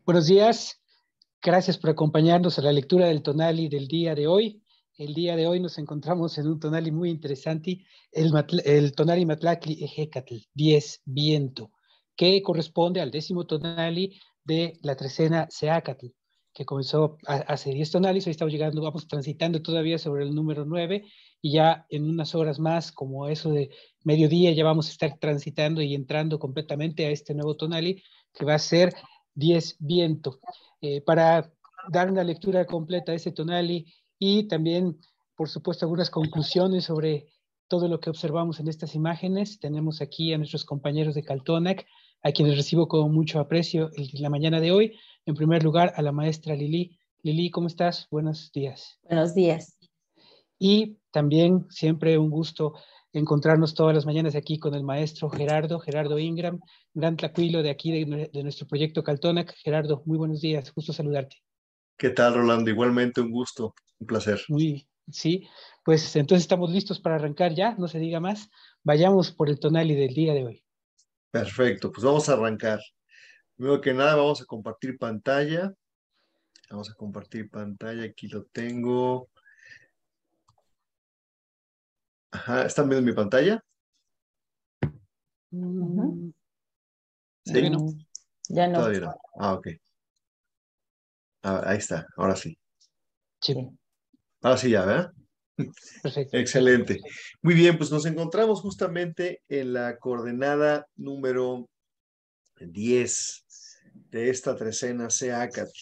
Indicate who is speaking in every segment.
Speaker 1: Buenos días, gracias por acompañarnos a la lectura del Tonali del día de hoy. El día de hoy nos encontramos en un Tonali muy interesante, el Tonali Matlacli Ejecatl, 10 viento, que corresponde al 10º Tonali de la trecena Seacatl, que comenzó hace 10 tonalis. Hoy estamos llegando, vamos transitando todavía sobre el número 9 y ya en unas horas más, como eso de mediodía, ya vamos a estar transitando y entrando completamente a este nuevo Tonali, que va a ser 10 viento. Para dar una lectura completa a ese tonali y también, por supuesto, algunas conclusiones sobre todo lo que observamos en estas imágenes. Tenemos aquí a nuestros compañeros de Caltonac, a quienes recibo con mucho aprecio en la mañana de hoy. En primer lugar, a la maestra Lili. Lili, ¿cómo estás? Buenos días.
Speaker 2: Buenos días.
Speaker 1: Y también siempre un gusto encontrarnos todas las mañanas aquí con el maestro Gerardo Ingram, gran tlacuilo de aquí de nuestro proyecto Caltonac. Gerardo, muy buenos días, gusto saludarte.
Speaker 3: ¿Qué tal, Rolando? Igualmente un gusto, un placer.
Speaker 1: Sí, pues entonces estamos listos para arrancar ya, no se diga más. Vayamos por el tonali del día de hoy.
Speaker 3: Perfecto, pues vamos a arrancar. Primero que nada, vamos a compartir pantalla. Vamos a compartir pantalla, aquí lo tengo. Ajá, ¿están viendo mi pantalla? ¿Sí?
Speaker 1: No.
Speaker 2: Ya no.
Speaker 3: Todavía no. Ah, ok. Ahí está, ahora sí.
Speaker 1: Sí.
Speaker 3: Ahora sí ya, ¿verdad?
Speaker 1: Perfecto.
Speaker 3: Excelente. Muy bien, pues nos encontramos justamente en la coordenada número 10 de esta trecena Seacatl.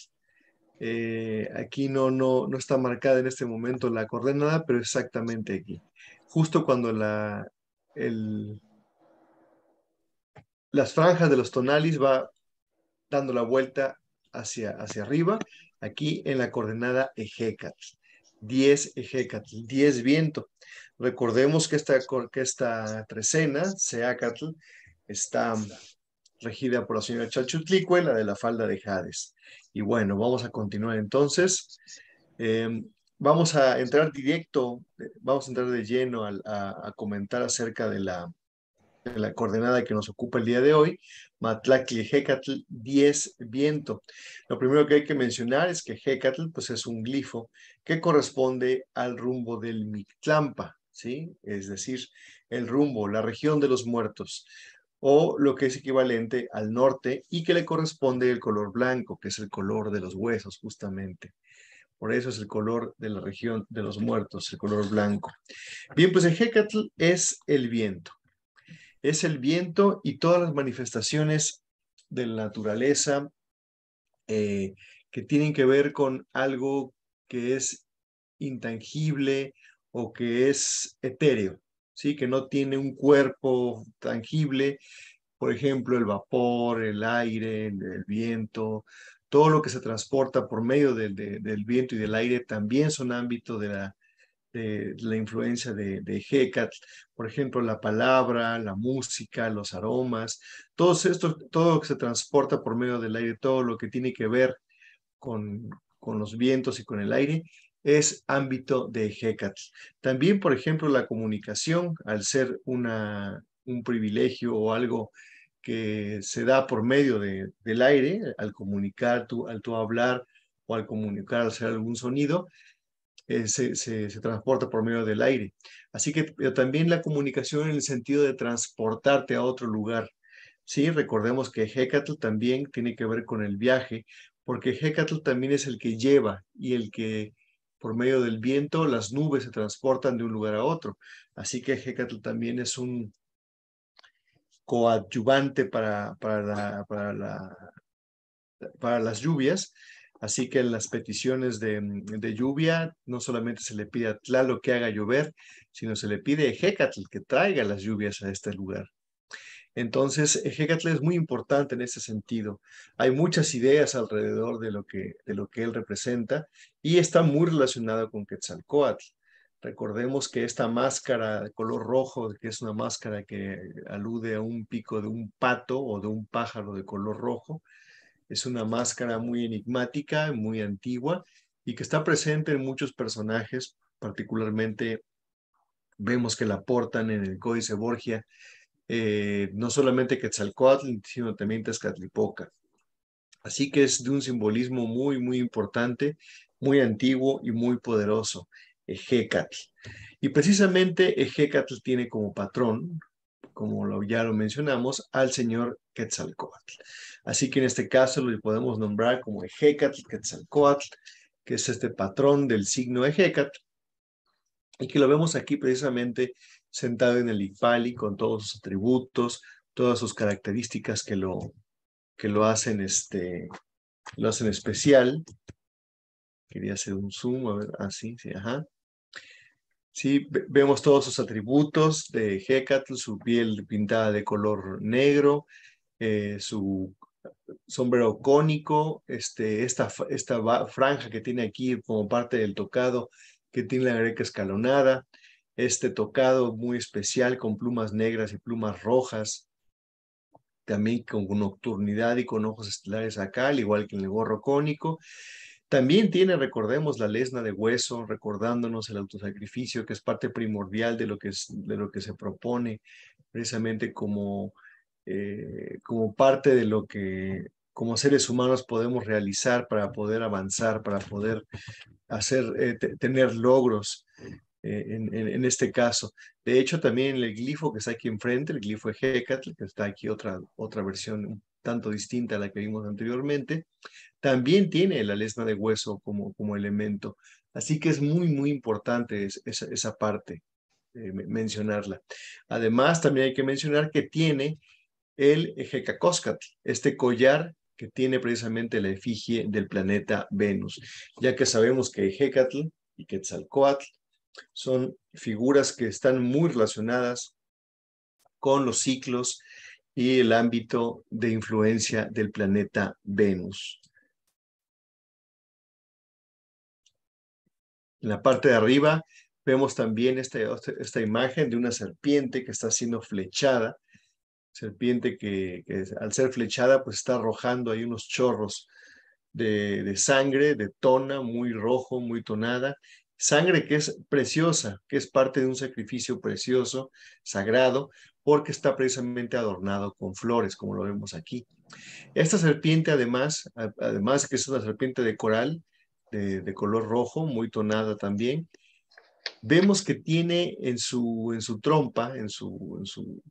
Speaker 3: Aquí no está marcada en este momento la coordenada, pero exactamente aquí. Justo cuando las franjas de los tonalis va dando la vuelta hacia arriba, aquí en la coordenada Ejecatl. 10 Ejecatl, 10 viento. Recordemos que esta trecena, Seacatl, está regida por la señora Chalchutlicue, la de la falda de Hades. Y bueno, vamos a continuar entonces. Vamos a entrar de lleno a comentar acerca de la coordenada que nos ocupa el día de hoy, Matlacli Hecatl 10 viento. Lo primero que hay que mencionar es que Hecatl pues, es un glifo que corresponde al rumbo del Mictlampa, ¿sí? Es decir, el rumbo, la región de los muertos, o lo que es equivalente al norte y que le corresponde el color blanco, que es el color de los huesos justamente. Por eso es el color de la región de los muertos, el color blanco. Bien, pues el Hecatl es el viento. Es el viento y todas las manifestaciones de la naturaleza que tienen que ver con algo que es intangible o que es etéreo, ¿sí? Que no tiene un cuerpo tangible. Por ejemplo, el vapor, el aire, el viento, todo lo que se transporta por medio del viento y del aire también son ámbito de la influencia de Hecatl. Por ejemplo, la palabra, la música, los aromas, todo lo que se transporta por medio del aire, todo lo que tiene que ver con los vientos y con el aire, es ámbito de Hecatl. También, por ejemplo, la comunicación, al ser un privilegio o algo que se da por medio del aire, al comunicar, al tú hablar o al comunicar, al hacer algún sonido, se transporta por medio del aire. Así que pero también la comunicación en el sentido de transportarte a otro lugar. Sí, recordemos que Hecatl también tiene que ver con el viaje, porque Hecatl también es el que lleva y el que por medio del viento las nubes se transportan de un lugar a otro. Así que Hecatl también es un coadyuvante para las lluvias. Así que en las peticiones de lluvia no solamente se le pide a Tlaloc que haga llover, sino se le pide a Hecatl que traiga las lluvias a este lugar. Entonces, Hecatl es muy importante en ese sentido. Hay muchas ideas alrededor de lo que él representa y está muy relacionado con Quetzalcóatl. Recordemos que esta máscara de color rojo, que es una máscara que alude a un pico de un pato o de un pájaro de color rojo, es una máscara muy enigmática, muy antigua y que está presente en muchos personajes, particularmente vemos que la portan en el Códice Borgia, no solamente Quetzalcóatl, sino también Tezcatlipoca. Así que es de un simbolismo muy, muy importante, muy antiguo y muy poderoso, Ejecatl. Y precisamente Ejecatl tiene como patrón, como ya lo mencionamos, al señor Quetzalcóatl. Así que en este caso lo podemos nombrar como Ejecatl Quetzalcóatl, que es este patrón del signo Ejecatl, y que lo vemos aquí precisamente sentado en el Icpali con todos sus atributos, todas sus características que lo hacen especial. Quería hacer un zoom, a ver, así, sí, ajá. Sí, vemos todos sus atributos de Hecatl, su piel pintada de color negro, su sombrero cónico, esta franja que tiene aquí como parte del tocado, que tiene la greca escalonada, este tocado muy especial con plumas negras y plumas rojas, también con nocturnidad y con ojos estelares acá, al igual que en el gorro cónico. También tiene, recordemos, la lesna de hueso, recordándonos el autosacrificio, que es parte primordial de lo que se propone, precisamente como parte de lo que como seres humanos podemos realizar para poder avanzar, para poder tener logros en este caso. De hecho, también el glifo que está aquí enfrente, el glifo de Hecatl, que está aquí otra versión un tanto distinta a la que vimos anteriormente, también tiene la lesna de hueso como elemento. Así que es muy, muy importante esa parte, mencionarla. Además, también hay que mencionar que tiene el Hecacóscatl, este collar que tiene precisamente la efigie del planeta Venus, ya que sabemos que Hecatl y Quetzalcóatl son figuras que están muy relacionadas con los ciclos y el ámbito de influencia del planeta Venus. En la parte de arriba vemos también esta imagen de una serpiente que está siendo flechada, serpiente que al ser flechada pues está arrojando ahí unos chorros de sangre, de tona, muy rojo, muy tonada, sangre que es preciosa, que es parte de un sacrificio precioso, sagrado, porque está precisamente adornado con flores, como lo vemos aquí. Esta serpiente además que es una serpiente de coral, de color rojo, muy tonada también, vemos que tiene en su trompa, en su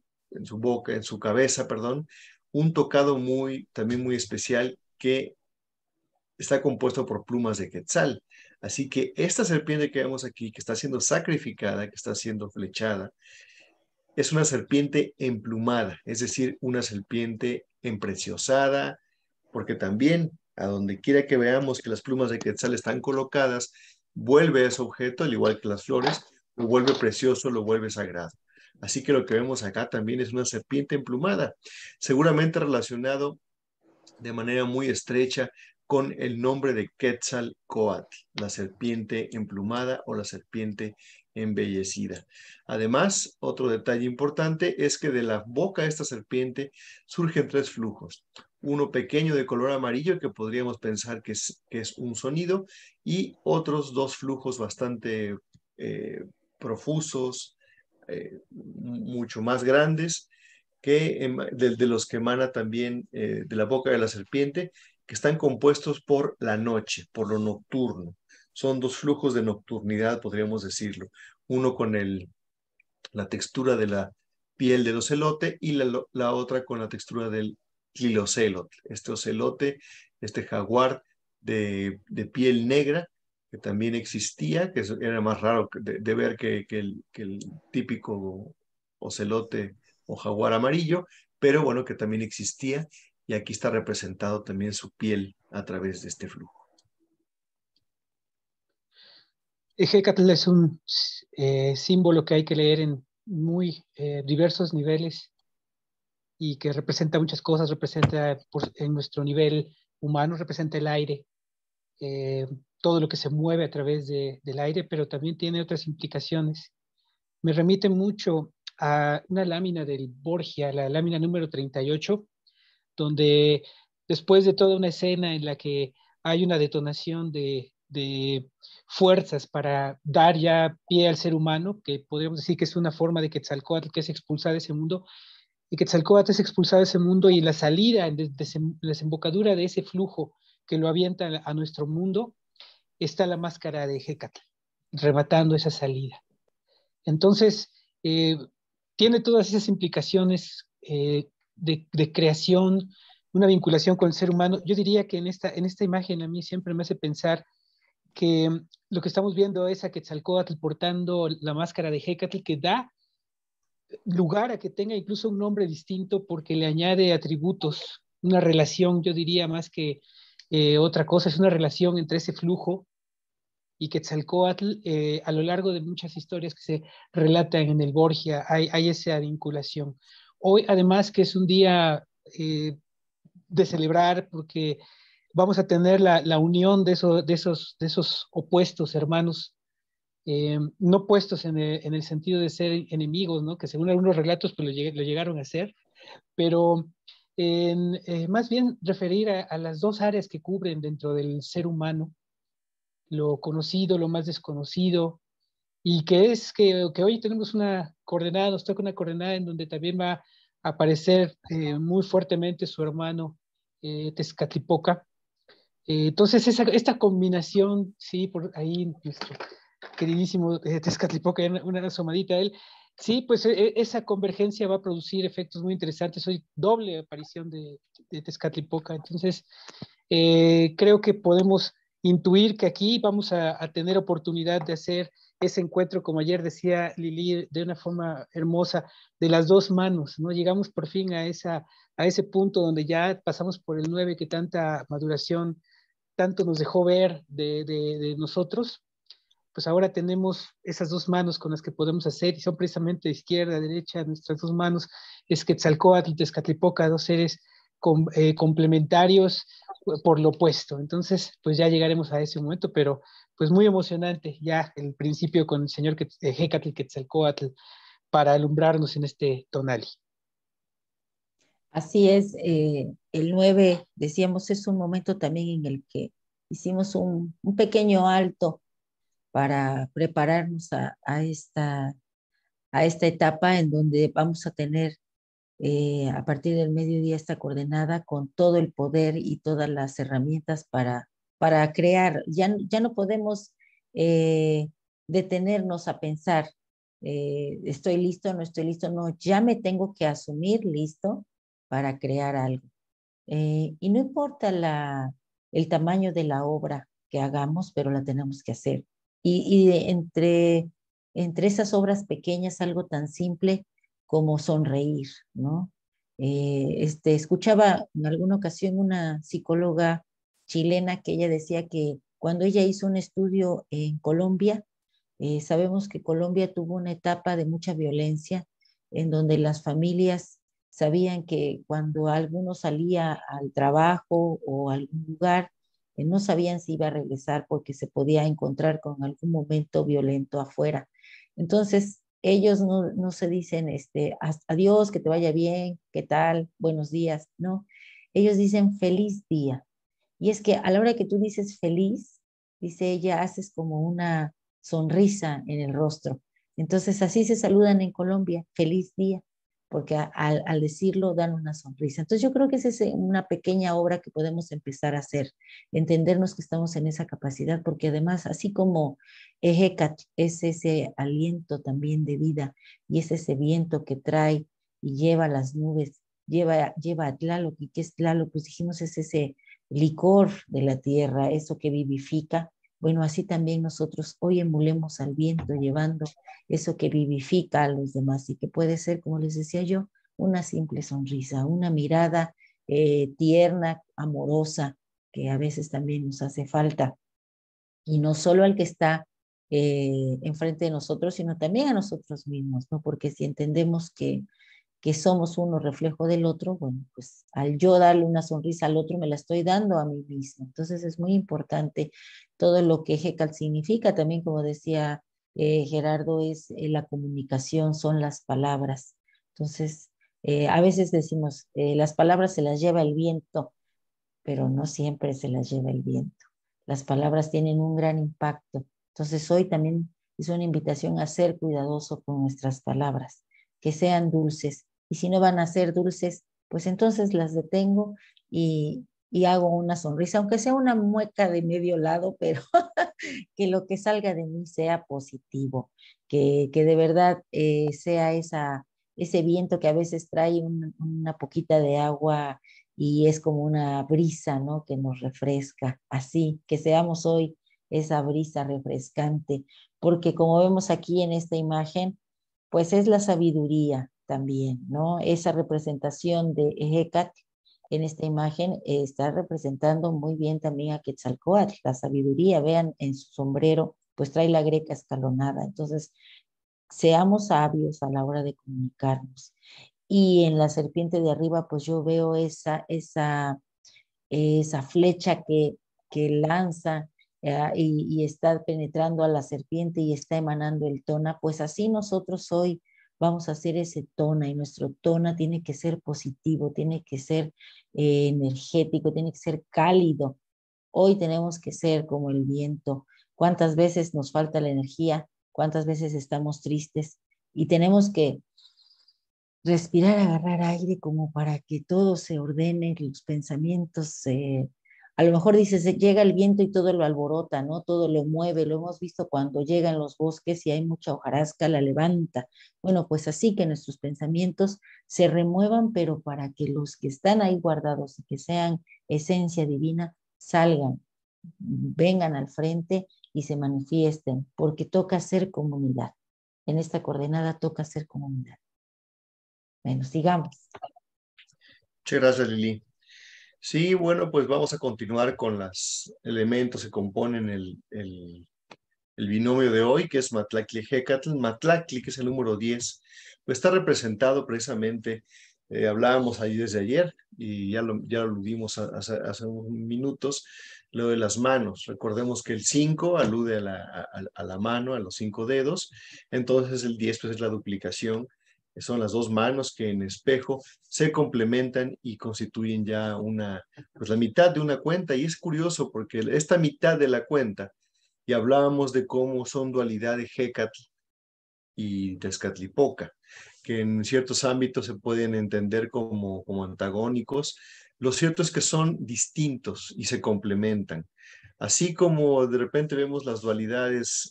Speaker 3: boca, en su cabeza, perdón, un tocado también muy especial que está compuesto por plumas de quetzal. Así que esta serpiente que vemos aquí, que está siendo sacrificada, que está siendo flechada, es una serpiente emplumada, es decir, una serpiente empreciosada, porque también a donde quiera que veamos que las plumas de quetzal están colocadas, vuelve a ese objeto, al igual que las flores, lo vuelve precioso, lo vuelve sagrado. Así que lo que vemos acá también es una serpiente emplumada, seguramente relacionado de manera muy estrecha con el nombre de Quetzalcóatl, la serpiente emplumada o la serpiente embellecida. Además, otro detalle importante es que de la boca de esta serpiente surgen tres flujos. Uno pequeño de color amarillo que podríamos pensar que es un sonido y otros dos flujos bastante profusos, mucho más grandes de los que emana también de la boca de la serpiente, que están compuestos por la noche, por lo nocturno. Son dos flujos de nocturnidad, podríamos decirlo. Uno con la textura de la piel del ocelote y la otra con la textura del tlilocelote. Este ocelote, este jaguar de piel negra, que también existía, que era más raro de ver que el típico ocelote o jaguar amarillo, pero bueno, que también existía y aquí está representado también su piel a través de este flujo.
Speaker 1: Ejecatl es un símbolo que hay que leer en muy diversos niveles y que representa muchas cosas, representa en nuestro nivel humano, representa el aire, todo lo que se mueve a través del aire, pero también tiene otras implicaciones. Me remite mucho a una lámina del Borgia, la lámina número 38, donde después de toda una escena en la que hay una detonación de fuerzas para dar ya pie al ser humano, que podríamos decir que es una forma de Quetzalcóatl que es expulsar de ese mundo, y Quetzalcóatl es expulsado de ese mundo y en la salida, en la desembocadura de ese flujo que lo avienta a nuestro mundo, está la máscara de Hécatl, rematando esa salida. Entonces, tiene todas esas implicaciones de creación, una vinculación con el ser humano. Yo diría que en esta imagen a mí siempre me hace pensar que lo que estamos viendo es a Quetzalcóatl portando la máscara de Hécatl, que da lugar a que tenga incluso un nombre distinto porque le añade atributos, una relación, yo diría más que otra cosa, es una relación entre ese flujo y Quetzalcóatl. A lo largo de muchas historias que se relatan en el Borgia, hay esa vinculación. Hoy, además, que es un día de celebrar porque vamos a tener la unión de esos opuestos hermanos, no puestos en el sentido de ser enemigos, ¿no? Que según algunos relatos pues lo llegaron a ser, pero más bien referir a las dos áreas que cubren dentro del ser humano, lo conocido, lo más desconocido, y que es que hoy tenemos una coordenada, nos toca una coordenada en donde también va a aparecer muy fuertemente su hermano Tezcatlipoca. Entonces, esta combinación, sí, por ahí nuestro queridísimo Tezcatlipoca, una asomadita a él, sí, pues esa convergencia va a producir efectos muy interesantes. Hoy doble aparición de Tezcatlipoca, entonces creo que podemos intuir que aquí vamos a tener oportunidad de hacer ese encuentro, como ayer decía Lili, de una forma hermosa, de las dos manos, ¿no? Llegamos por fin a ese punto donde ya pasamos por el 9 que tanta maduración tanto nos dejó ver de nosotros, pues ahora tenemos esas dos manos con las que podemos hacer, y son precisamente de izquierda, derecha, nuestras dos manos, es Quetzalcóatl y Tezcatlipoca, dos seres complementarios por lo opuesto. Entonces, pues ya llegaremos a ese momento, pero pues muy emocionante ya el principio con el señor Hécatl Quetzalcóatl para alumbrarnos en este tonali.
Speaker 2: Así es, el 9 decíamos, es un momento también en el que hicimos un pequeño alto para prepararnos a esta etapa en donde vamos a tener a partir del mediodía esta coordenada con todo el poder y todas las herramientas para crear. Ya no podemos eh, detenernos a pensar, estoy listo, no estoy listo, no, ya me tengo que asumir listo para crear algo. Y no importa el tamaño de la obra que hagamos, pero la tenemos que hacer. Entre esas obras pequeñas, algo tan simple como sonreír, ¿no? Escuchaba en alguna ocasión una psicóloga chilena que ella decía que cuando ella hizo un estudio en Colombia, sabemos que Colombia tuvo una etapa de mucha violencia en donde las familias sabían que cuando alguno salía al trabajo o a algún lugar, no sabían si iba a regresar porque se podía encontrar con algún momento violento afuera. Entonces, ellos no se dicen adiós, que te vaya bien, qué tal, buenos días, no. Ellos dicen feliz día. Y es que a la hora que tú dices feliz, dice ella, haces como una sonrisa en el rostro. Entonces así se saludan en Colombia, feliz día, porque al decirlo dan una sonrisa. Entonces yo creo que esa es una pequeña obra que podemos empezar a hacer, entendernos que estamos en esa capacidad, porque además, así como Ejecat es ese aliento también de vida y es ese viento que trae y lleva las nubes, lleva a Tlaloc, y que es Tlaloc, pues dijimos es ese licor de la tierra, eso que vivifica. Bueno, así también nosotros hoy emulemos al viento, llevando eso que vivifica a los demás y que puede ser, como les decía yo, una simple sonrisa, una mirada tierna, amorosa, que a veces también nos hace falta. Y no solo al que está enfrente de nosotros, sino también a nosotros mismos, ¿no? Porque si entendemos que somos uno reflejo del otro, bueno, pues al yo darle una sonrisa al otro, me la estoy dando a mí mismo. Entonces es muy importante todo lo que Hecal significa, también como decía Gerardo, es la comunicación, son las palabras. Entonces, a veces decimos, las palabras se las lleva el viento, pero no siempre se las lleva el viento. Las palabras tienen un gran impacto. Entonces, hoy también es una invitación a ser cuidadoso con nuestras palabras, que sean dulces, y si no van a ser dulces, pues entonces las detengo y hago una sonrisa, aunque sea una mueca de medio lado, pero que lo que salga de mí sea positivo, que de verdad sea ese viento que a veces trae una poquita de agua y es como una brisa, ¿no? Que nos refresca, así, que seamos hoy esa brisa refrescante, porque como vemos aquí en esta imagen, pues es la sabiduría también, ¿no? Esa representación de Ejecat en esta imagen está representando muy bien también a Quetzalcóatl, la sabiduría, vean en su sombrero, pues trae la greca escalonada, entonces seamos sabios a la hora de comunicarnos. Y en la serpiente de arriba, pues yo veo esa flecha que lanza y está penetrando a la serpiente y está emanando el tona, pues así nosotros hoy vamos a hacer ese tona y nuestro tona tiene que ser positivo, tiene que ser energético, tiene que ser cálido. Hoy tenemos que ser como el viento. ¿Cuántas veces nos falta la energía? ¿Cuántas veces estamos tristes? Y tenemos que respirar, agarrar aire como para que todo se ordene, los pensamientos, a lo mejor dices, llega el viento y todo lo alborota, ¿no? Todo lo mueve, lo hemos visto cuando llegan los bosques y hay mucha hojarasca, la levanta. Bueno, pues así que nuestros pensamientos se remuevan, pero para que los que están ahí guardados y que sean esencia divina, salgan, vengan al frente y se manifiesten, porque toca ser comunidad. En esta coordenada toca ser comunidad. Bueno, sigamos.
Speaker 3: Muchas gracias, Lili. Sí, bueno, pues vamos a continuar con los elementos que componen el binomio de hoy, que es Matlacli-Hecatl. Matlacli, que es el número 10, pues está representado precisamente, hablábamos ahí desde ayer y ya lo vimos hace unos minutos, lo de las manos. Recordemos que el 5 alude a la mano, a los 5 dedos, entonces el 10 pues es la duplicación, son las dos manos que en espejo se complementan y constituyen ya pues la mitad de una cuenta. Y es curioso porque esta mitad de la cuenta, y hablábamos de cómo son dualidad de Hécatl y Tezcatlipoca, que en ciertos ámbitos se pueden entender como antagónicos. Lo cierto es que son distintos y se complementan. Así como de repente vemos las dualidades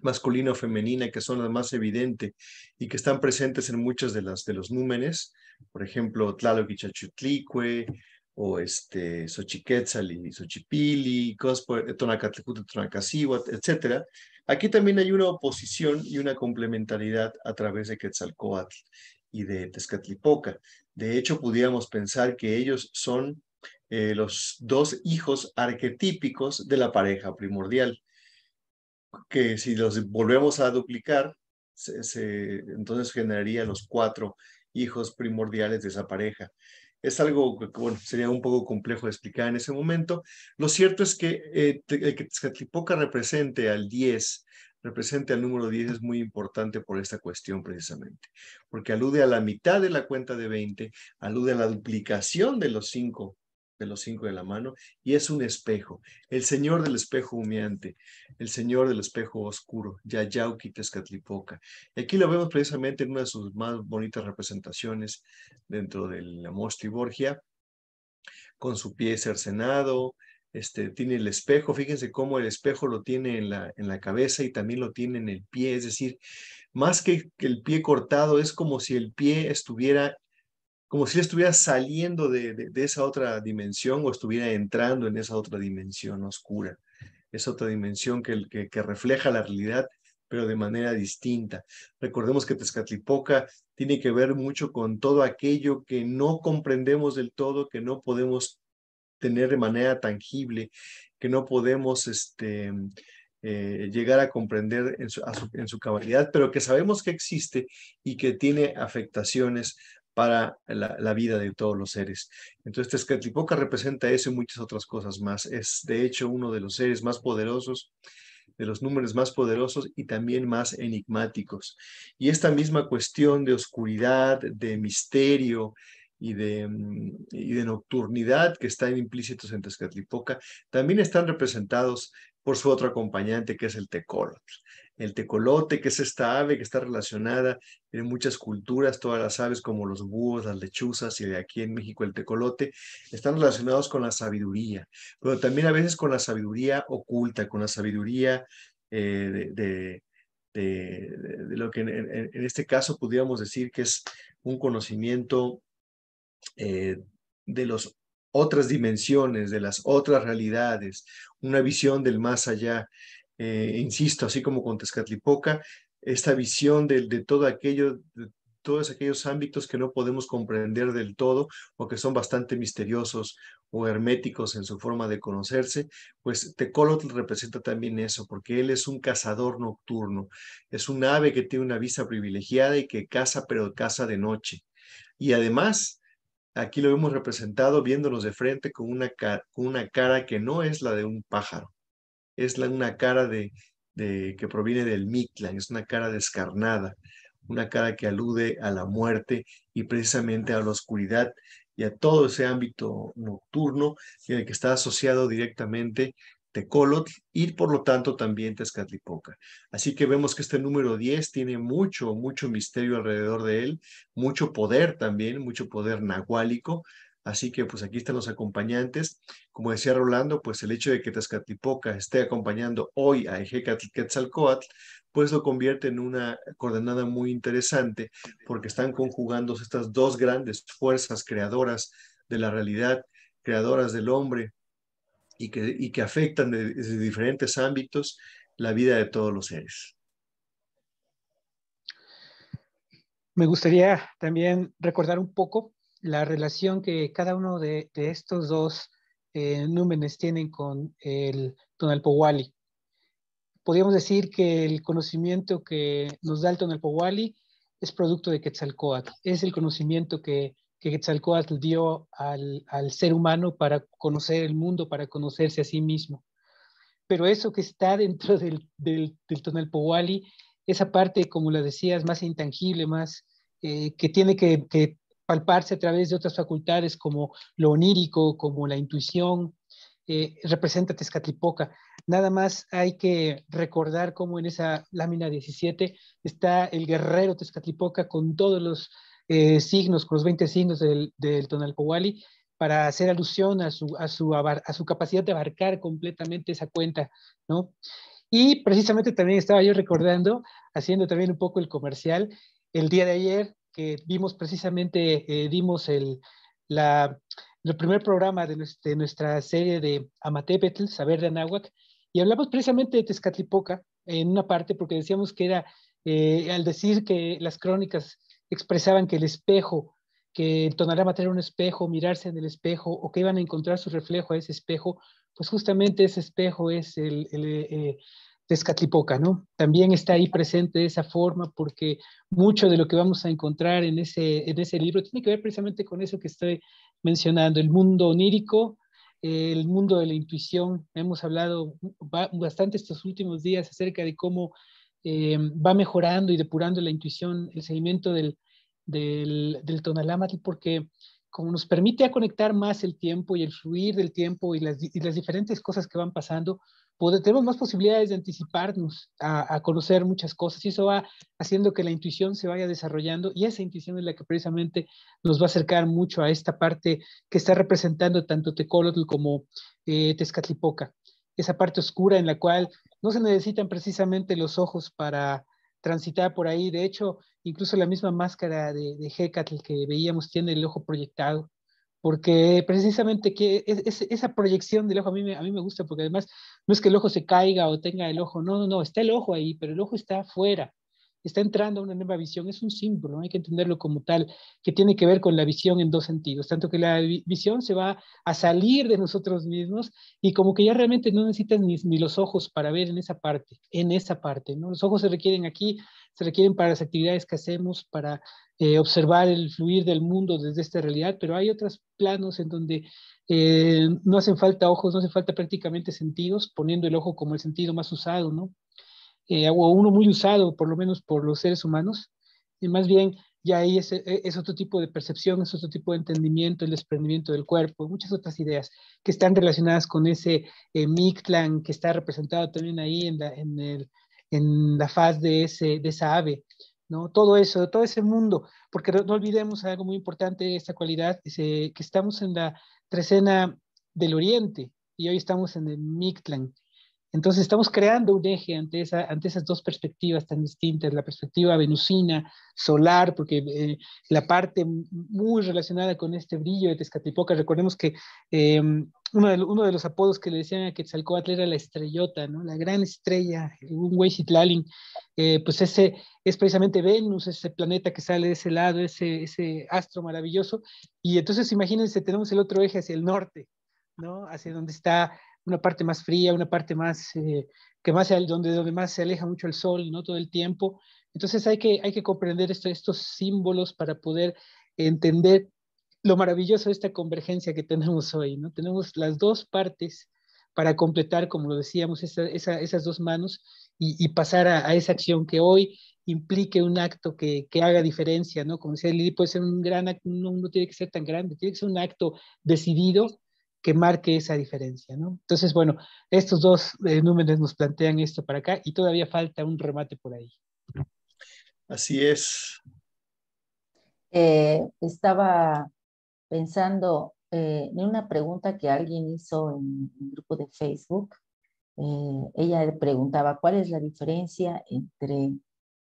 Speaker 3: masculina o femenina, que son las más evidentes y que están presentes en muchos de los númenes, por ejemplo, Tlaloc y Chachutlicue, o Xochiquetzal y Xochipili, Tonacatlicuta, Tonacasihuatl, etc. Aquí también hay una oposición y una complementariedad a través de Quetzalcóatl y de Tezcatlipoca. De hecho, pudiéramos pensar que ellos son los dos hijos arquetípicos de la pareja primordial, que si los volvemos a duplicar, entonces generaría los 4 hijos primordiales de esa pareja. Es algo que, bueno, sería un poco complejo de explicar en ese momento. Lo cierto es que el que Tezcatlipoca represente al 10, represente al número 10, es muy importante por esta cuestión precisamente, porque alude a la mitad de la cuenta de 20, alude a la duplicación de los 5 de la mano, y es un espejo, el señor del espejo humeante, el señor del espejo oscuro, Yayauqui Tezcatlipoca. Y aquí lo vemos precisamente en una de sus más bonitas representaciones dentro del Amosti Borgia, con su pie cercenado, tiene el espejo, fíjense cómo el espejo lo tiene en la cabeza y también lo tiene en el pie, es decir, más que el pie cortado, es como si el pie estuviera, como si él estuviera saliendo de esa otra dimensión o estuviera entrando en esa otra dimensión oscura, esa otra dimensión que refleja la realidad, pero de manera distinta. Recordemos que Tezcatlipoca tiene que ver mucho con todo aquello que no comprendemos del todo, que no podemos tener de manera tangible, que no podemos llegar a comprender en su cabalidad, pero que sabemos que existe y que tiene afectaciones para la vida de todos los seres. Entonces, Tezcatlipoca representa eso y muchas otras cosas más. Es, de hecho, uno de los seres más poderosos, de los números más poderosos y también más enigmáticos. Y esta misma cuestión de oscuridad, de misterio y de nocturnidad que están implícitos en Tezcatlipoca, también están representados por su otro acompañante, que es el Tecolotl. el tecolote, que es esta ave que está relacionada en muchas culturas, todas las aves como los búhos, las lechuzas y de aquí en México el tecolote, están relacionados con la sabiduría, pero también a veces con la sabiduría oculta, con la sabiduría de lo que en este caso pudiéramos decir que es un conocimiento eh, de las otras dimensiones, de las otras realidades, una visión del más allá. Insisto, así como con Tezcatlipoca, esta visión de todo aquello, de todos aquellos ámbitos que no podemos comprender del todo o que son bastante misteriosos o herméticos en su forma de conocerse, pues Tecolotl representa también eso, porque él es un cazador nocturno, es un ave que tiene una vista privilegiada y que caza, pero caza de noche. Y además, aquí lo hemos representado viéndonos de frente con una cara que no es la de un pájaro, es una cara que proviene del Mictlán, es una cara descarnada, una cara que alude a la muerte y precisamente a la oscuridad y a todo ese ámbito nocturno en el que está asociado directamente Tecolotl y por lo tanto también Tezcatlipoca. Así que vemos que este número 10 tiene mucho, mucho misterio alrededor de él, mucho poder también, mucho poder nahuálico. Así que pues aquí están los acompañantes. Como decía Rolando, pues el hecho de que Tezcatlipoca esté acompañando hoy a Ejecatl Quetzalcóatl, pues lo convierte en una coordenada muy interesante porque están conjugando estas dos grandes fuerzas creadoras de la realidad, creadoras del hombre y que afectan desde diferentes ámbitos la vida de todos los seres.
Speaker 1: Me gustaría también recordar un poco la relación que cada uno de estos dos númenes tienen con el Tonalpohualli. Podríamos decir que el conocimiento que nos da el Tonalpohualli es producto de Quetzalcóatl, es el conocimiento que Quetzalcóatl dio al ser humano para conocer el mundo, para conocerse a sí mismo. Pero eso que está dentro del Tonalpohualli, esa parte, como la decías, más intangible, más que tiene que palparse a través de otras facultades como lo onírico, como la intuición, representa Tezcatlipoca. Nada más hay que recordar cómo en esa lámina 17 está el guerrero Tezcatlipoca con todos los signos, con los 20 signos del Tonalpohualli, para hacer alusión a su capacidad de abarcar completamente esa cuenta, ¿no? Y precisamente también estaba yo recordando, haciendo también un poco el comercial, el día de ayer que vimos precisamente, dimos el primer programa de nuestra serie de Amatepetl, Saber de Anáhuac, y hablamos precisamente de Tezcatlipoca en una parte porque decíamos que era, al decir que las crónicas expresaban que el espejo, que el Tonalá era un espejo, mirarse en el espejo, o que iban a encontrar su reflejo a ese espejo, pues justamente ese espejo es Tezcatlipoca, ¿no? También está ahí presente de esa forma porque mucho de lo que vamos a encontrar en ese libro tiene que ver precisamente con eso que estoy mencionando, el mundo onírico, el mundo de la intuición. Hemos hablado bastante estos últimos días acerca de cómo va mejorando y depurando la intuición, el seguimiento del Tonalámatl, porque como nos permite a conectar más el tiempo y el fluir del tiempo y las diferentes cosas que van pasando, tenemos más posibilidades de anticiparnos a conocer muchas cosas y eso va haciendo que la intuición se vaya desarrollando y esa intuición es la que precisamente nos va a acercar mucho a esta parte que está representando tanto Tecolotl como Tezcatlipoca, esa parte oscura en la cual no se necesitan precisamente los ojos para transitar por ahí. De hecho, incluso la misma máscara de Hecatl que veíamos tiene el ojo proyectado, porque precisamente esa proyección del ojo a mí me gusta, porque además no es que el ojo se caiga o tenga el ojo, no, no, no, está el ojo ahí, pero el ojo está afuera, está entrando a una nueva visión, es un símbolo, ¿no? Hay que entenderlo como tal, que tiene que ver con la visión en dos sentidos, tanto que la visión se va a salir de nosotros mismos y como que ya realmente no necesitas ni los ojos para ver en esa parte, ¿no? Los ojos se requieren aquí, se requieren para las actividades que hacemos, para observar el fluir del mundo desde esta realidad, pero hay otros planos en donde no hacen falta ojos, no hace falta prácticamente sentidos, poniendo el ojo como el sentido más usado, ¿no? O uno muy usado, por lo menos por los seres humanos, y más bien ya ahí es otro tipo de percepción, es otro tipo de entendimiento, el desprendimiento del cuerpo, muchas otras ideas que están relacionadas con ese Mictlán que está representado también ahí en la faz de esa ave, ¿no? Todo eso, todo ese mundo, porque no olvidemos algo muy importante, esta cualidad, que estamos en la trecena del Oriente y hoy estamos en el Mictlán. Entonces estamos creando un eje ante esas dos perspectivas tan distintas, la perspectiva venusina, solar, porque la parte muy relacionada con este brillo de Tezcatlipoca, recordemos que uno de los apodos que le decían a Quetzalcóatl era la estrellota, ¿no? La gran estrella, un Hueyxitlalin, pues ese es precisamente Venus, ese planeta que sale de ese lado, ese astro maravilloso, y entonces imagínense, tenemos el otro eje hacia el norte, ¿no? Hacia donde está una parte más fría, una parte más, donde más se aleja mucho el sol, ¿no? Todo el tiempo. Entonces hay que comprender estos símbolos para poder entender lo maravilloso de esta convergencia que tenemos hoy, ¿no? Tenemos las dos partes para completar, como lo decíamos, esas dos manos y pasar a esa acción que hoy implique un acto que haga diferencia, ¿no? Como decía Lili, puede ser un gran acto, no tiene que ser tan grande, tiene que ser un acto decidido que marque esa diferencia, ¿no? Entonces, bueno, estos dos números nos plantean esto para acá y todavía falta un remate por ahí.
Speaker 3: Así es.
Speaker 2: Estaba pensando en una pregunta que alguien hizo en un grupo de Facebook. Ella preguntaba, ¿cuál es la diferencia entre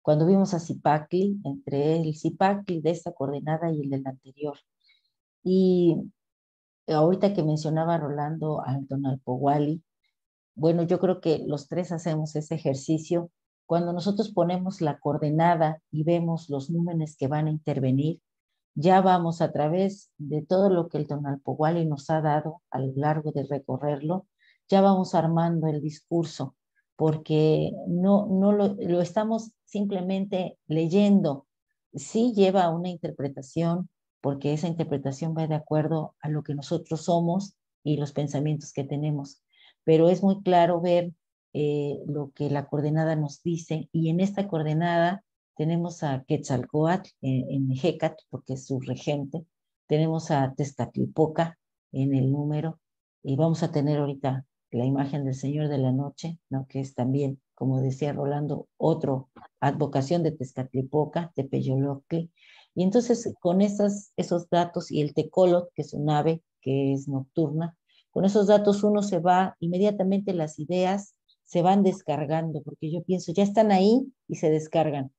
Speaker 2: cuando vimos a Zipacli, entre el Zipacli de esta coordenada y el del anterior? Y ahorita que mencionaba Rolando al Tonalpohualli, bueno, yo creo que los tres hacemos ese ejercicio. Cuando nosotros ponemos la coordenada y vemos los números que van a intervenir, ya vamos a través de todo lo que el Tonalpohualli nos ha dado a lo largo de recorrerlo, ya vamos armando el discurso, porque no lo estamos simplemente leyendo. Sí lleva una interpretación, porque esa interpretación va de acuerdo a lo que nosotros somos y los pensamientos que tenemos. Pero es muy claro ver lo que la coordenada nos dice, y en esta coordenada tenemos a Quetzalcóatl en Hécat, porque es su regente, tenemos a Tezcatlipoca en el número, y vamos a tener ahorita la imagen del Señor de la Noche, ¿no? Que es también, como decía Rolando, otro advocación de Tezcatlipoca, de Peyolocli. Y entonces con esos datos y el Tecolot, que es un ave que es nocturna, con esos datos uno se va, inmediatamente las ideas se van descargando, porque yo pienso, ya están ahí y se descargan.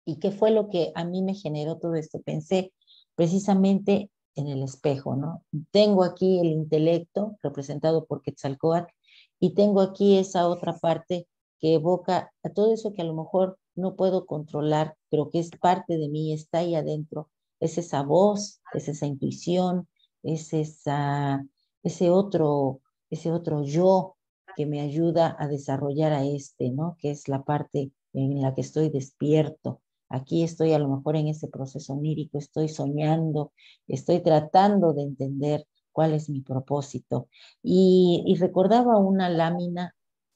Speaker 2: ¿Y qué fue lo que a mí me generó todo esto? Pensé precisamente en el espejo, ¿no? Tengo aquí el intelecto representado por Quetzalcóatl y tengo aquí esa otra parte que evoca a todo eso que a lo mejor no puedo controlar, pero que es parte de mí, está ahí adentro. Es esa voz, es esa intuición, es ese otro, ese otro yo que me ayuda a desarrollar a ¿no? Que es la parte en la que estoy despierto. Aquí estoy a lo mejor en ese proceso onírico, estoy soñando, estoy tratando de entender cuál es mi propósito. Y recordaba una lámina,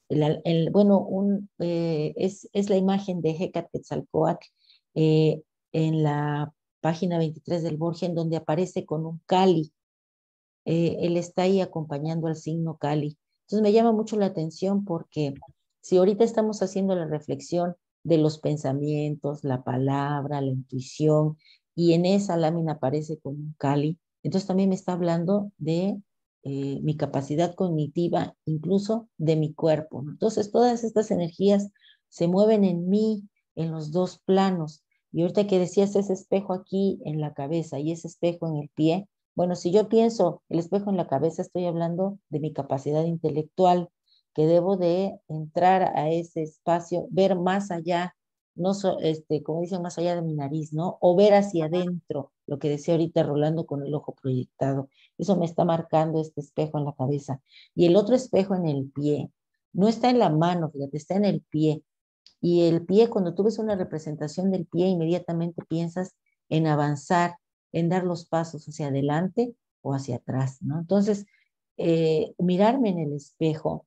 Speaker 2: es la imagen de Hécat Quetzalcóatl en la página 23 del Borgia, en donde aparece con un Kali. Él está ahí acompañando al signo Kali. Entonces me llama mucho la atención porque si ahorita estamos haciendo la reflexión de los pensamientos, la palabra, la intuición, y en esa lámina aparece con un Kali, entonces también me está hablando de mi capacidad cognitiva, incluso de mi cuerpo, ¿no? Entonces todas estas energías se mueven en mí, en los dos planos. Y ahorita que decías ese espejo aquí en la cabeza y ese espejo en el pie, bueno, si yo pienso el espejo en la cabeza, estoy hablando de mi capacidad intelectual, que debo de entrar a ese espacio, ver más allá, no como dicen, más allá de mi nariz, ¿no? O ver hacia adentro, lo que decía ahorita Rolando con el ojo proyectado. Eso me está marcando este espejo en la cabeza. Y el otro espejo en el pie, no está en la mano, fíjate, está en el pie. Y el pie, cuando tú ves una representación del pie, inmediatamente piensas en avanzar, en dar los pasos hacia adelante o hacia atrás, ¿no? Entonces, mirarme en el espejo,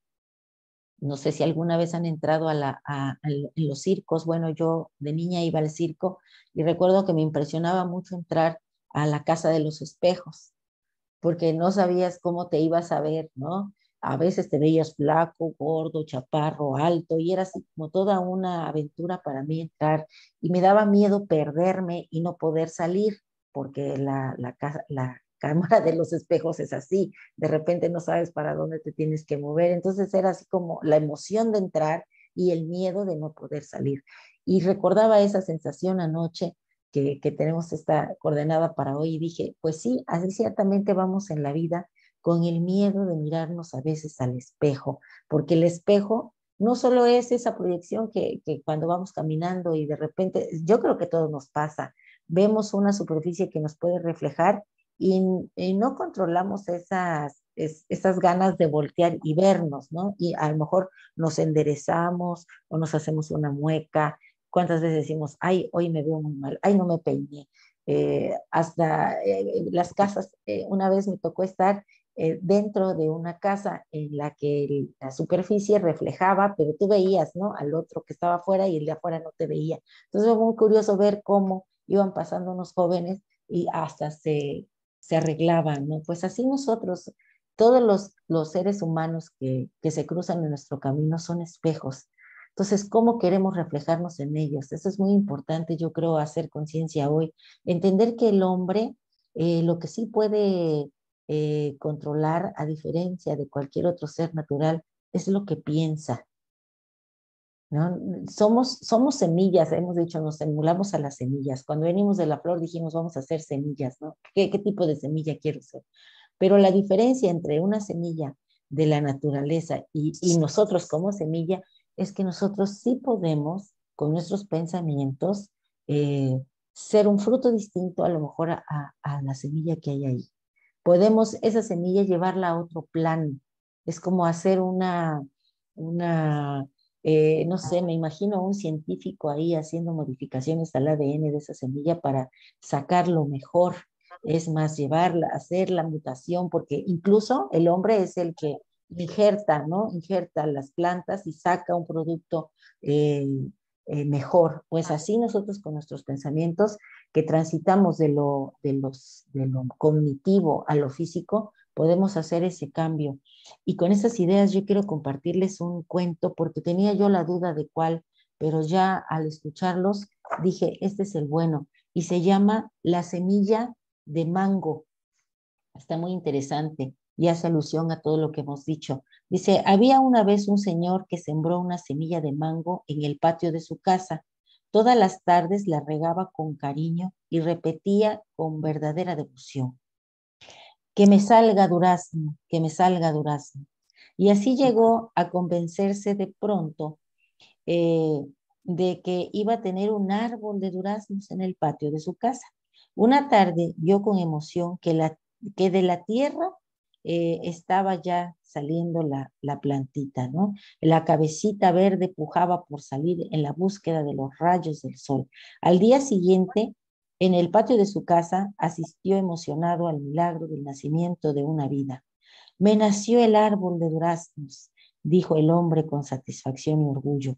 Speaker 2: no sé si alguna vez han entrado en los circos. Bueno, yo de niña iba al circo y recuerdo que me impresionaba mucho entrar a la casa de los espejos, porque no sabías cómo te ibas a ver, ¿no? a veces te veías flaco, gordo, chaparro, alto, y era así como toda una aventura para mí entrar, y me daba miedo perderme y no poder salir, porque la cámara de los espejos es así, de repente no sabes para dónde te tienes que mover, entonces era así como la emoción de entrar y el miedo de no poder salir. Y recordaba esa sensación anoche que tenemos esta coordenada para hoy y dije, pues sí, así ciertamente vamos en la vida con el miedo de mirarnos a veces al espejo, porque el espejo no solo es esa proyección que cuando vamos caminando y de repente, yo creo que todo nos pasa, vemos una superficie que nos puede reflejar y no controlamos esas ganas de voltear y vernos, ¿no? Y a lo mejor nos enderezamos o nos hacemos una mueca. ¿Cuántas veces decimos, ay, hoy me veo muy mal, ay, no me peiné? Hasta las casas, una vez me tocó estar dentro de una casa en la que la superficie reflejaba, pero tú veías, ¿no? Al otro que estaba afuera y el de afuera no te veía. Entonces fue muy curioso ver cómo iban pasando unos jóvenes y hasta se arreglaban, ¿no? Pues así nosotros, todos los seres humanos que se cruzan en nuestro camino son espejos. Entonces, ¿cómo queremos reflejarnos en ellos? Eso es muy importante, yo creo, hacer conciencia hoy. Entender que el hombre, lo que sí puede controlar, a diferencia de cualquier otro ser natural, es lo que piensa, ¿no? Somos semillas, hemos dicho, nos emulamos a las semillas. Cuando venimos de la flor dijimos, vamos a hacer semillas, ¿no? ¿Qué tipo de semilla quiero ser? Pero la diferencia entre una semilla de la naturaleza y nosotros como semilla es que nosotros sí podemos, con nuestros pensamientos, eh, ser un fruto distinto a lo mejor a la semilla que hay ahí. Podemos esa semilla llevarla a otro plano. Es como hacer no sé, me imagino un científico ahí haciendo modificaciones al ADN de esa semilla para sacar lo mejor. Es más, llevarla, hacer la mutación, porque incluso el hombre es el que injerta, ¿no? Injerta las plantas y saca un producto eh, mejor. Pues así nosotros con nuestros pensamientos que transitamos de lo cognitivo a lo físico, podemos hacer ese cambio. Y con esas ideas yo quiero compartirles un cuento porque tenía yo la duda de cuál, pero ya al escucharlos dije, este es el bueno. Y se llama La semilla de mango. Está muy interesante y hace alusión a todo lo que hemos dicho. Dice, había una vez un señor que sembró una semilla de mango en el patio de su casa. Todas las tardes la regaba con cariño y repetía con verdadera devoción, que me salga durazno, que me salga durazno. Y así llegó a convencerse de pronto eh, de que iba a tener un árbol de duraznos en el patio de su casa. Una tarde vio con emoción que de la tierra estaba ya saliendo la plantita, ¿no? La cabecita verde pujaba por salir en la búsqueda de los rayos del sol. Al día siguiente, en el patio de su casa, asistió emocionado al milagro del nacimiento de una vida. Me nació el árbol de duraznos, dijo el hombre con satisfacción y orgullo.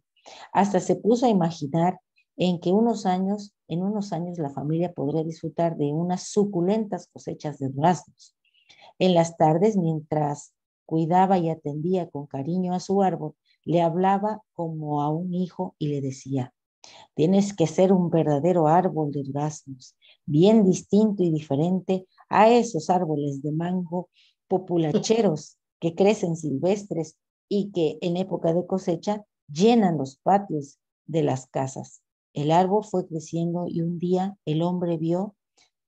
Speaker 2: Hasta se puso a imaginar en unos años la familia podría disfrutar de unas suculentas cosechas de duraznos. En las tardes, mientras cuidaba y atendía con cariño a su árbol, le hablaba como a un hijo y le decía, tienes que ser un verdadero árbol de duraznos, bien distinto y diferente a esos árboles de mango populacheros que crecen silvestres y que en época de cosecha llenan los patios de las casas. El árbol fue creciendo y un día el hombre vio,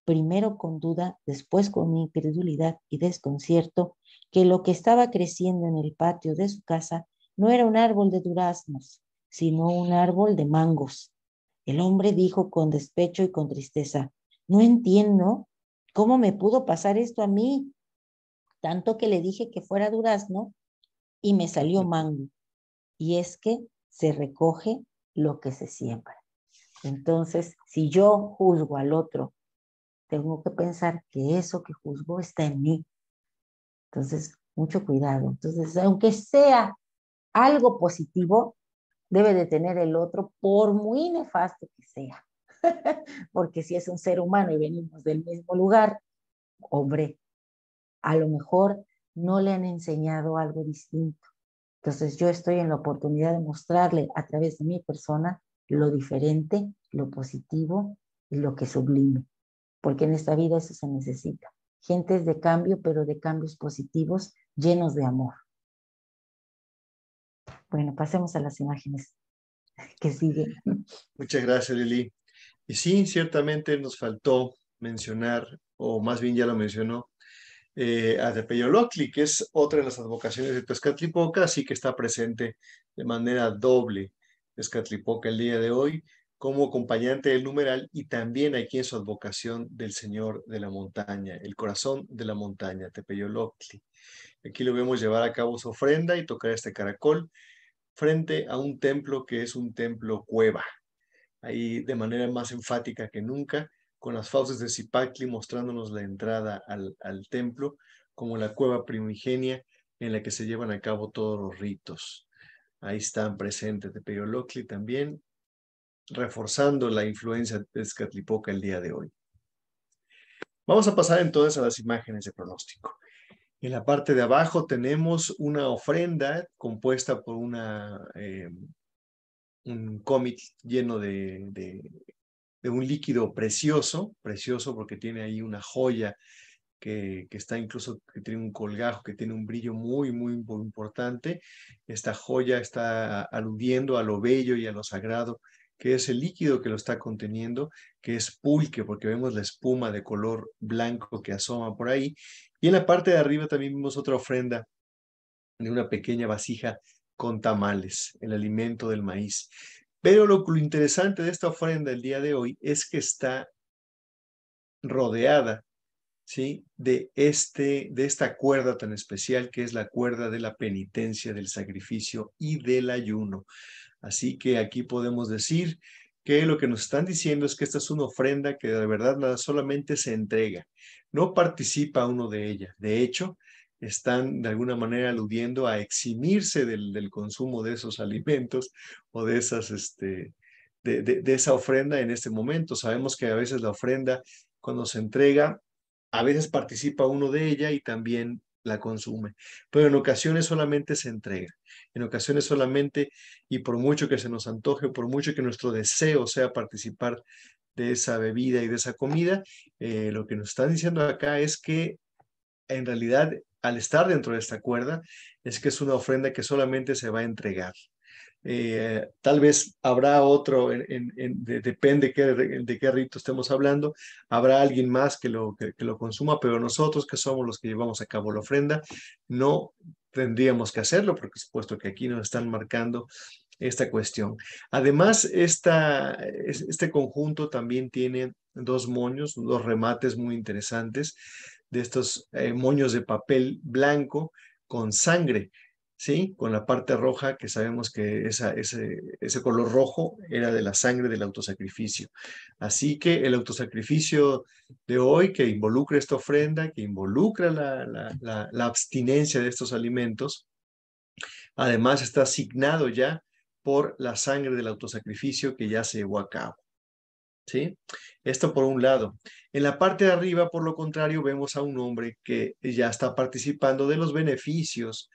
Speaker 2: primero con duda, después con incredulidad y desconcierto, que lo que estaba creciendo en el patio de su casa no era un árbol de duraznos, sino un árbol de mangos. El hombre dijo con despecho y con tristeza, no entiendo cómo me pudo pasar esto a mí, tanto que le dije que fuera durazno y me salió mango. Y es que se recoge lo que se siembra. Entonces, si yo juzgo al otro, tengo que pensar que eso que juzgo está en mí. Entonces, mucho cuidado. Entonces, aunque sea algo positivo, debe de tener el otro, por muy nefasto que sea. Porque si es un ser humano y venimos del mismo lugar, hombre, a lo mejor no le han enseñado algo distinto. Entonces yo estoy en la oportunidad de mostrarle a través de mi persona lo diferente, lo positivo y lo que sublime, porque en esta vida eso se necesita. Gentes de cambio, pero de cambios positivos, llenos de amor. Bueno, pasemos a las imágenes que siguen.
Speaker 3: Muchas gracias, Lili. Y sí, ciertamente nos faltó mencionar, o más bien ya lo mencionó, a Tepeyolotli, que es otra de las advocaciones de Tezcatlipoca, así que está presente de manera doble Tezcatlipoca el día de hoy, como acompañante del numeral y también aquí en su advocación del Señor de la Montaña, el corazón de la montaña, Tepeyolotli. Aquí lo vemos llevar a cabo su ofrenda y tocar este caracol frente a un templo que es un templo cueva, ahí de manera más enfática que nunca, con las fauces de Zipacli mostrándonos la entrada al templo como la cueva primigenia en la que se llevan a cabo todos los ritos. Ahí están presentes Tepeyolotli también, reforzando la influencia de Tezcatlipoca el día de hoy. Vamos a pasar entonces a las imágenes de pronóstico. En la parte de abajo tenemos una ofrenda compuesta por un cómic lleno de un líquido precioso, precioso porque tiene ahí una joya que está incluso, que tiene un colgajo, que tiene un brillo muy, muy importante. Esta joya está aludiendo a lo bello y a lo sagrado, que es el líquido que lo está conteniendo, que es pulque, porque vemos la espuma de color blanco que asoma por ahí. Y en la parte de arriba también vimos otra ofrenda de una pequeña vasija con tamales, el alimento del maíz. Pero lo interesante de esta ofrenda el día de hoy es que está rodeada, ¿sí?, de esta cuerda tan especial que es la cuerda de la penitencia, del sacrificio y del ayuno. Así que aquí podemos decir que lo que nos están diciendo es que esta es una ofrenda que de verdad nada solamente se entrega, no participa uno de ella. De hecho, están de alguna manera aludiendo a eximirse del consumo de esos alimentos o de esa ofrenda en este momento. Sabemos que a veces la ofrenda, cuando se entrega, a veces participa uno de ella y también la consume, pero en ocasiones solamente se entrega, en ocasiones solamente, y por mucho que se nos antoje, por mucho que nuestro deseo sea participar de esa bebida y de esa comida, lo que nos están diciendo acá es que en realidad al estar dentro de esta cuerda es que es una ofrenda que solamente se va a entregar. Tal vez habrá otro, depende de qué rito estemos hablando, habrá alguien más que lo consuma, pero nosotros que somos los que llevamos a cabo la ofrenda, no tendríamos que hacerlo, porque supuesto que aquí nos están marcando esta cuestión. Además, este conjunto también tiene dos moños, dos remates muy interesantes de estos moños de papel blanco con sangre, ¿sí? Con la parte roja, que sabemos que ese color rojo era de la sangre del autosacrificio. Así que el autosacrificio de hoy, que involucra esta ofrenda, que involucra la abstinencia de estos alimentos, además está asignado ya por la sangre del autosacrificio que ya se llevó a cabo. ¿Sí? Esto por un lado. En la parte de arriba, por lo contrario, vemos a un hombre que ya está participando de los beneficios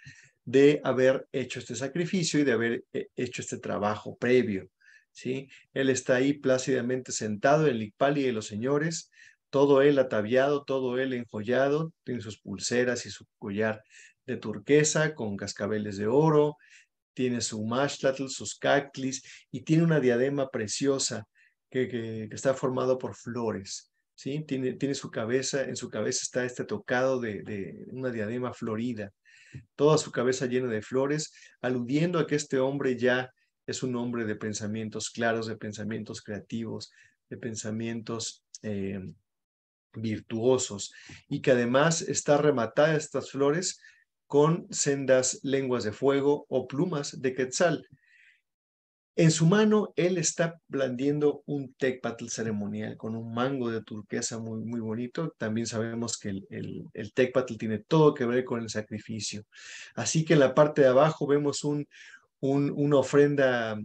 Speaker 3: de haber hecho este sacrificio y de haber hecho este trabajo previo, ¿sí? Él está ahí plácidamente sentado en el Icpali de los señores, todo él ataviado, todo él enjollado, tiene sus pulseras y su collar de turquesa con cascabeles de oro, tiene su mashtlatl, sus caclis y tiene una diadema preciosa que está formado por flores, ¿sí? Tiene su cabeza, en su cabeza está este tocado de una diadema florida, toda su cabeza llena de flores, aludiendo a que este hombre ya es un hombre de pensamientos claros, de pensamientos creativos, de pensamientos virtuosos, y que además está rematada estas flores con sendas lenguas de fuego o plumas de quetzal. En su mano, él está blandiendo un tecpatl ceremonial con un mango de turquesa muy, muy bonito. También sabemos que el tecpatl tiene todo que ver con el sacrificio. Así que en la parte de abajo vemos una ofrenda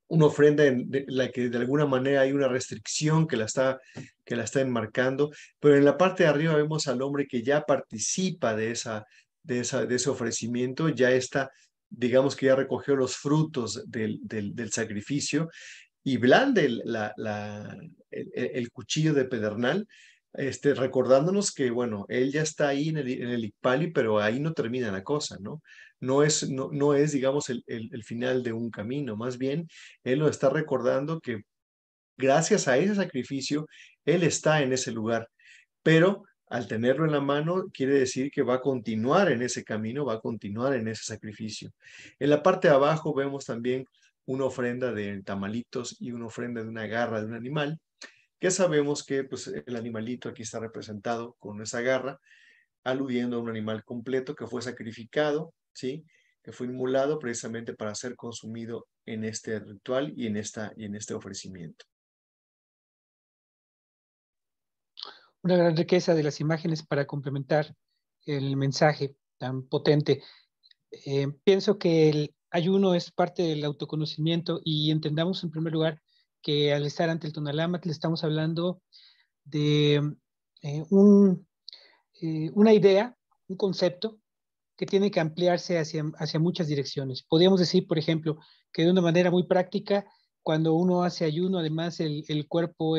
Speaker 3: una ofrenda en la que de alguna manera hay una restricción que la está enmarcando, pero en la parte de arriba vemos al hombre que ya participa de ese ofrecimiento, ya está, digamos que ya recogió los frutos del sacrificio y blande el cuchillo de pedernal, recordándonos que, bueno, él ya está ahí en el Icpali, pero ahí no termina la cosa, ¿no? No es, digamos, el final de un camino, más bien, él lo está recordando que gracias a ese sacrificio, él está en ese lugar, pero al tenerlo en la mano, quiere decir que va a continuar en ese camino, va a continuar en ese sacrificio. En la parte de abajo vemos también una ofrenda de tamalitos y una ofrenda de una garra de un animal, que sabemos que pues, el animalito aquí está representado con esa garra, aludiendo a un animal completo que fue sacrificado, ¿sí? Que fue inmolado precisamente para ser consumido en este ritual y en este ofrecimiento.
Speaker 1: Una gran riqueza de las imágenes para complementar el mensaje tan potente. Pienso que el ayuno es parte del autoconocimiento y entendamos en primer lugar que al estar ante el Tonalámatl le estamos hablando de una idea, un concepto que tiene que ampliarse hacia muchas direcciones. Podríamos decir, por ejemplo, que de una manera muy práctica, cuando uno hace ayuno, además el cuerpo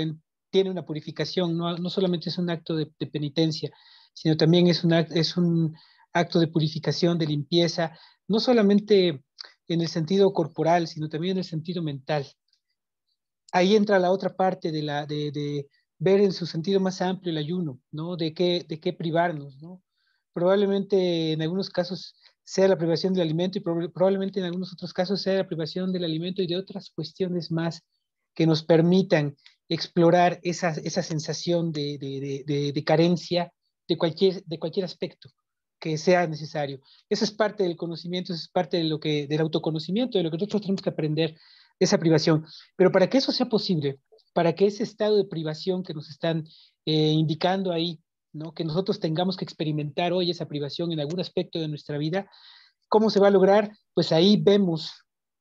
Speaker 1: tiene una purificación, no solamente es un acto de penitencia, sino también es un acto de purificación, de limpieza, no solamente en el sentido corporal, sino también en el sentido mental. Ahí entra la otra parte de ver en su sentido más amplio el ayuno, ¿no? De qué privarnos, ¿no? Probablemente en algunos casos sea la privación del alimento y probablemente en algunos otros casos sea la privación del alimento y de otras cuestiones más que nos permitan explorar esa sensación de carencia de cualquier aspecto que sea necesario. Eso es parte del conocimiento, eso es parte del autoconocimiento, de lo que nosotros tenemos que aprender, esa privación. Pero para que eso sea posible, para que ese estado de privación que nos están indicando ahí, ¿no? Que nosotros tengamos que experimentar hoy esa privación en algún aspecto de nuestra vida, ¿cómo se va a lograr? Pues ahí vemos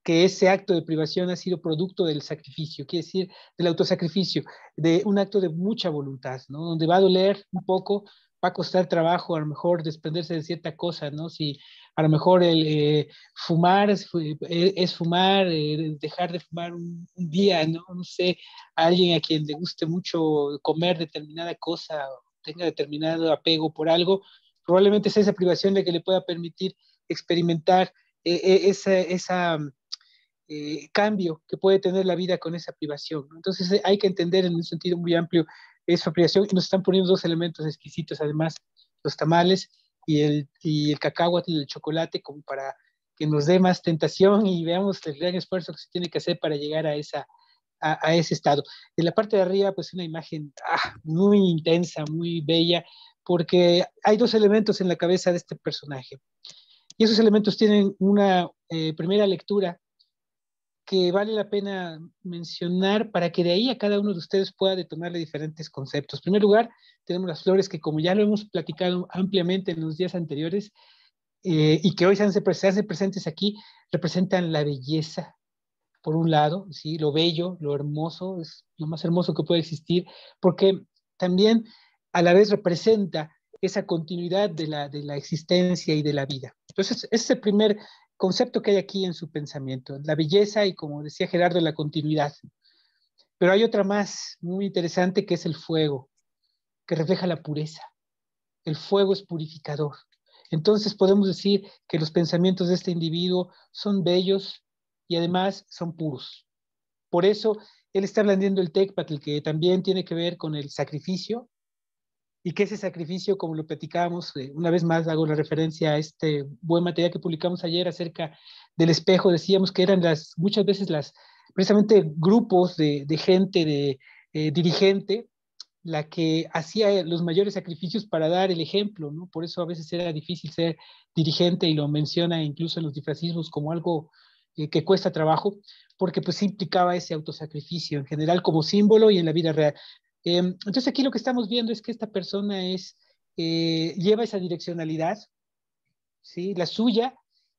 Speaker 1: que ese acto de privación ha sido producto del sacrificio, quiere decir, del autosacrificio, de un acto de mucha voluntad, ¿no? Donde va a doler un poco, va a costar trabajo a lo mejor desprenderse de cierta cosa, ¿no? Si a lo mejor el fumar es fumar, dejar de fumar un día, ¿no? No sé, a alguien a quien le guste mucho comer determinada cosa, o tenga determinado apego por algo, probablemente es esa privación la que le pueda permitir experimentar esa cambio que puede tener la vida con esa privación, ¿no? Entonces hay que entender en un sentido muy amplio esa privación y nos están poniendo dos elementos exquisitos, además, los tamales y el cacahuatl y el chocolate, como para que nos dé más tentación y veamos el gran esfuerzo que se tiene que hacer para llegar a ese estado. En la parte de arriba, pues una imagen muy intensa, muy bella, porque hay dos elementos en la cabeza de este personaje. Y esos elementos tienen una primera lectura que vale la pena mencionar para que de ahí a cada uno de ustedes pueda detonarle diferentes conceptos. En primer lugar, tenemos las flores que, como ya lo hemos platicado ampliamente en los días anteriores y que hoy se hacen presentes aquí, representan la belleza, por un lado, ¿sí? Lo bello, lo hermoso, es lo más hermoso que puede existir, porque también a la vez representa esa continuidad de la existencia y de la vida. Entonces, ese es el primer concepto que hay aquí en su pensamiento, la belleza y, como decía Gerardo, la continuidad. Pero hay otra más muy interesante que es el fuego, que refleja la pureza. El fuego es purificador. Entonces podemos decir que los pensamientos de este individuo son bellos y además son puros. Por eso él está blandiendo el Tecpatl, que también tiene que ver con el sacrificio, y que ese sacrificio, como lo platicábamos, una vez más hago la referencia a este buen material que publicamos ayer acerca del espejo, decíamos que eran muchas veces precisamente grupos de gente, dirigente, la que hacía los mayores sacrificios para dar el ejemplo, ¿no? Por eso a veces era difícil ser dirigente y lo menciona incluso en los difracismos como algo que cuesta trabajo, porque pues implicaba ese autosacrificio en general como símbolo y en la vida real. Entonces aquí lo que estamos viendo es que esta persona lleva esa direccionalidad, ¿sí? La suya,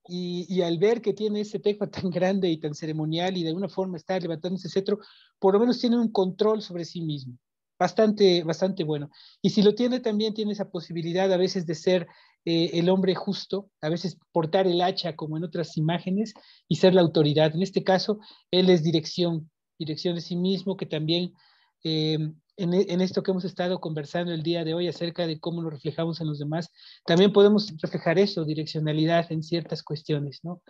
Speaker 1: y al ver que tiene ese tecma tan grande y tan ceremonial y de alguna forma está levantando ese cetro, por lo menos tiene un control sobre sí mismo, bastante bueno. Y si lo tiene, también tiene esa posibilidad a veces de ser el hombre justo, a veces portar el hacha como en otras imágenes y ser la autoridad. En este caso, él es dirección de sí mismo, que también en esto que hemos estado conversando el día de hoy acerca de cómo nos reflejamos en los demás, también podemos reflejar eso, direccionalidad en ciertas cuestiones, ¿no?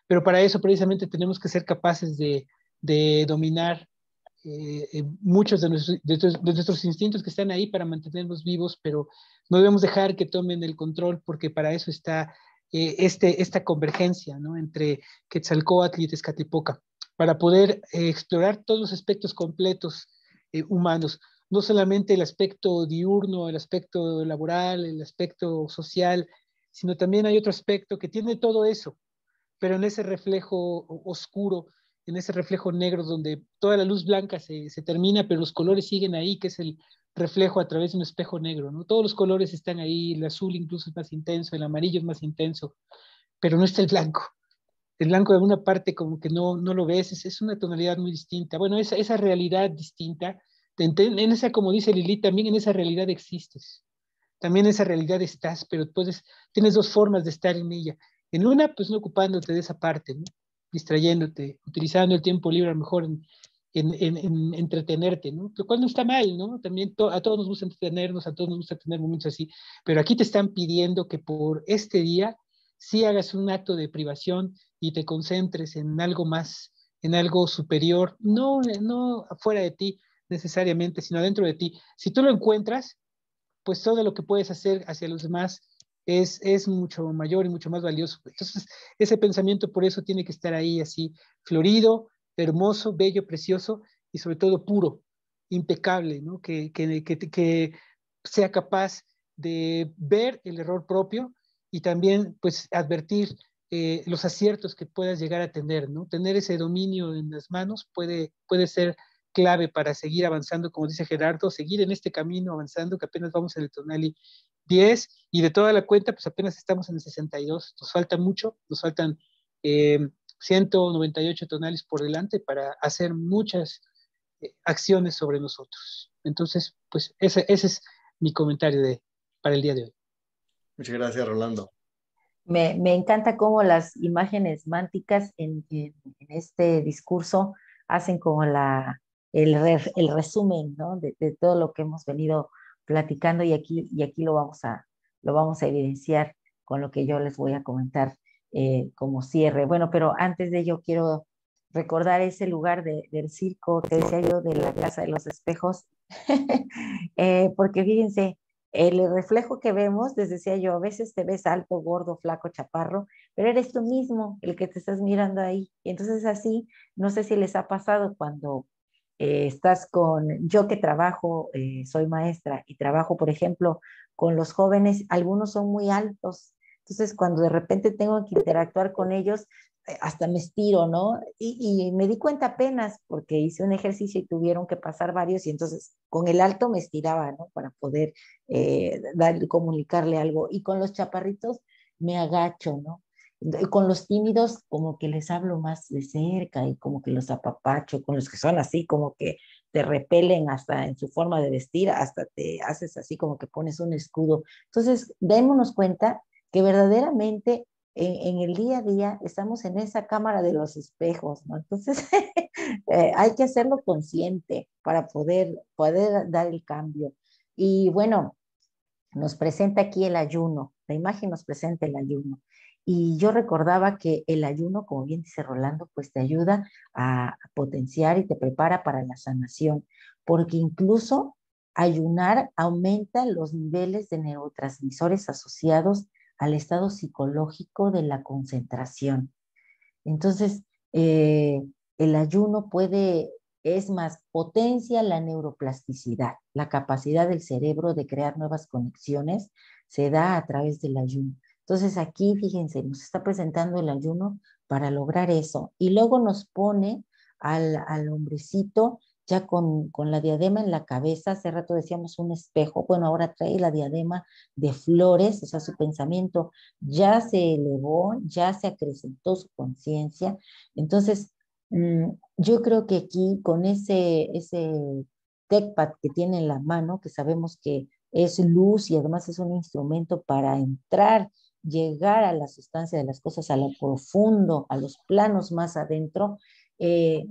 Speaker 1: Pero para eso precisamente tenemos que ser capaces de dominar muchos de nuestros instintos que están ahí para mantenernos vivos, pero no debemos dejar que tomen el control porque para eso está esta convergencia, ¿no? Entre Quetzalcóatl y Tezcatlipoca, para poder explorar todos los aspectos completos humanos, no solamente el aspecto diurno, el aspecto laboral, el aspecto social, sino también hay otro aspecto que tiene todo eso, pero en ese reflejo oscuro, en ese reflejo negro donde toda la luz blanca se termina, pero los colores siguen ahí, que es el reflejo a través de un espejo negro, ¿no? Todos los colores están ahí, el azul incluso es más intenso, el amarillo es más intenso, pero no está el blanco. El blanco de alguna parte como que no lo ves, es una tonalidad muy distinta. Bueno, esa realidad distinta, en esa, como dice Lili, también en esa realidad existes. También en esa realidad estás, pero tienes dos formas de estar en ella. En una, pues no ocupándote de esa parte, ¿no? Distrayéndote, utilizando el tiempo libre a lo mejor en entretenerte, ¿no? Lo cual no está mal, ¿no? También a todos nos gusta entretenernos, a todos nos gusta tener momentos así, pero aquí te están pidiendo que por este día sí hagas un acto de privación y te concentres en algo más, en algo superior, no afuera de ti necesariamente, sino dentro de ti. Si tú lo encuentras, pues todo lo que puedes hacer hacia los demás es mucho mayor y mucho más valioso. Entonces, ese pensamiento por eso tiene que estar ahí así, florido, hermoso, bello, precioso y sobre todo puro, impecable, ¿no? Que sea capaz de ver el error propio y también pues advertir los aciertos que puedas llegar a tener, ¿no? Tener ese dominio en las manos puede ser clave para seguir avanzando, como dice Gerardo, seguir en este camino avanzando, que apenas vamos en el Tonali 10 y de toda la cuenta, pues apenas estamos en el 62. Nos falta mucho, nos faltan 198 Tonalis por delante para hacer muchas acciones sobre nosotros. Entonces, pues ese es mi comentario para el día de hoy.
Speaker 3: Muchas gracias, Rolando.
Speaker 2: Me encanta cómo las imágenes mánticas en este discurso hacen como el resumen, ¿no? De todo lo que hemos venido platicando y aquí lo vamos a evidenciar con lo que yo les voy a comentar como cierre. Bueno, pero antes de ello quiero recordar ese lugar del circo que decía yo, de la Casa de los Espejos, porque fíjense, el reflejo que vemos, les decía yo, a veces te ves alto, gordo, flaco, chaparro, pero eres tú mismo el que te estás mirando ahí. Y entonces así, no sé si les ha pasado cuando estás yo que trabajo, soy maestra y trabajo, por ejemplo, con los jóvenes, algunos son muy altos. Entonces, cuando de repente tengo que interactuar con ellos, hasta me estiro, ¿no? Y me di cuenta apenas porque hice un ejercicio y tuvieron que pasar varios y entonces con el alto me estiraba, ¿no? Para poder comunicarle algo. Y con los chaparritos me agacho, ¿no? Y con los tímidos como que les hablo más de cerca y como que los apapacho, con los que son así como que te repelen hasta en su forma de vestir, hasta te haces así como que pones un escudo. Entonces, démonos cuenta que verdaderamente en el día a día estamos en esa cámara de los espejos, ¿no? Entonces, hay que hacerlo consciente para poder dar el cambio. Y bueno, nos presenta aquí el ayuno, la imagen nos presenta el ayuno. Y yo recordaba que el ayuno, como bien dice Rolando, pues te ayuda a potenciar y te prepara para la sanación, porque incluso ayunar aumenta los niveles de neurotransmisores asociados al estado psicológico de la concentración. Entonces, el ayuno es más, potencia la neuroplasticidad, la capacidad del cerebro de crear nuevas conexiones se da a través del ayuno. Entonces, aquí, fíjense, nos está presentando el ayuno para lograr eso. Y luego nos pone al hombrecito ya con la diadema en la cabeza. Hace rato decíamos un espejo, bueno, ahora trae la diadema de flores, o sea, su pensamiento ya se elevó, ya se acrecentó su conciencia. Entonces, yo creo que aquí con ese TechPad que tiene en la mano, que sabemos que es luz y además es un instrumento para entrar, llegar a la sustancia de las cosas, a lo profundo, a los planos más adentro, eh,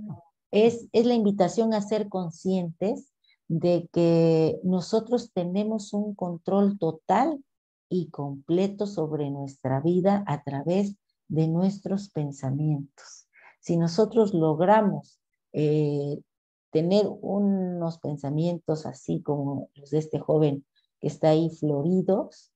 Speaker 2: es la invitación a ser conscientes de que nosotros tenemos un control total y completo sobre nuestra vida a través de nuestros pensamientos. Si nosotros logramos tener unos pensamientos así como los de este joven que está ahí, floridos,